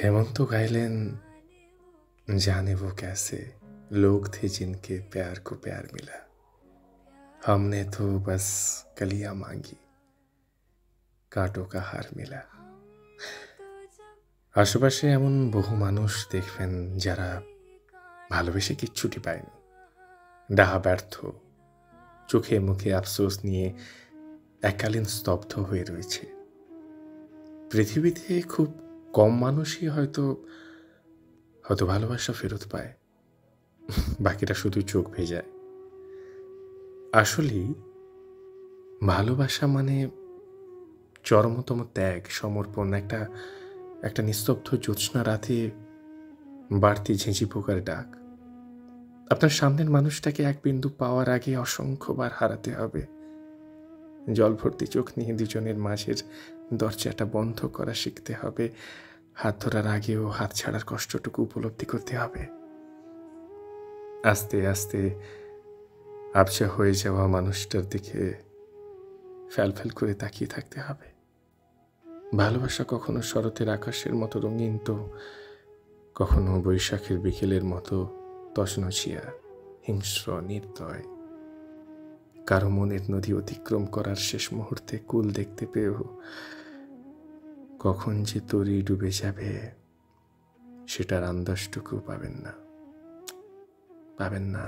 हेमंत तो गायलेन जाने वो कैसे लोग थे जिनके प्यार को प्यार मिला। हमने तो बस कलियां मांगी, कांटों का हार मिला। আশেপাশে এমন বহু মানুষ দেখবেন যারা ভালোবেসে কিচ্ছুটি পায়নি, ডাহা ব্যর্থ, চোখে মুখে আফসোস নিয়ে এককালীন স্তব্ধ হয়ে রয়েছে। পৃথিবীতে খুব কম মানুষই হয়তো ভালোবাসা ফেরত পায়, বাকিটা শুধু চোখ ভেজায়। আসলেই ভালোবাসা মানে চরমতম ত্যাগ, সমর্পণ, একটা নিস্তব্ধ জ্যোৎস্না রাতে বাড়তি ঝিঁঝি পোকার ডাক। আপনার সামনের মানুষটাকে এক বিন্দু পাওয়ার আগে অসংখ্যবার হারাতে হবে। জল ভর্তি চোখ নিয়ে দুজনের মাঝের দরজাটা বন্ধ করা শিখতে হবে। হাত ধরার আগেও হাত ছাড়ার কষ্টটুকু উপলব্ধি করতে হবে। আস্তে আস্তে আবছা হয়ে যাওয়া মানুষটার দিকে ফ্যালফ্যাল করে তাকিয়ে থাকতে হবে। ভালোবাসা কখনো শরতের আকাশের মতো রঙিন, তো কখনো বৈশাখের বিকেলের মতো তছনছিয়া, হিংস্র, নির্দয়। কারো মনের নদী অতিক্রম করার শেষ মুহূর্তে কুল দেখতে পেয়েও কখন যে তরি ডুবে যাবে সেটার আন্দাজটুকু পাবেন না।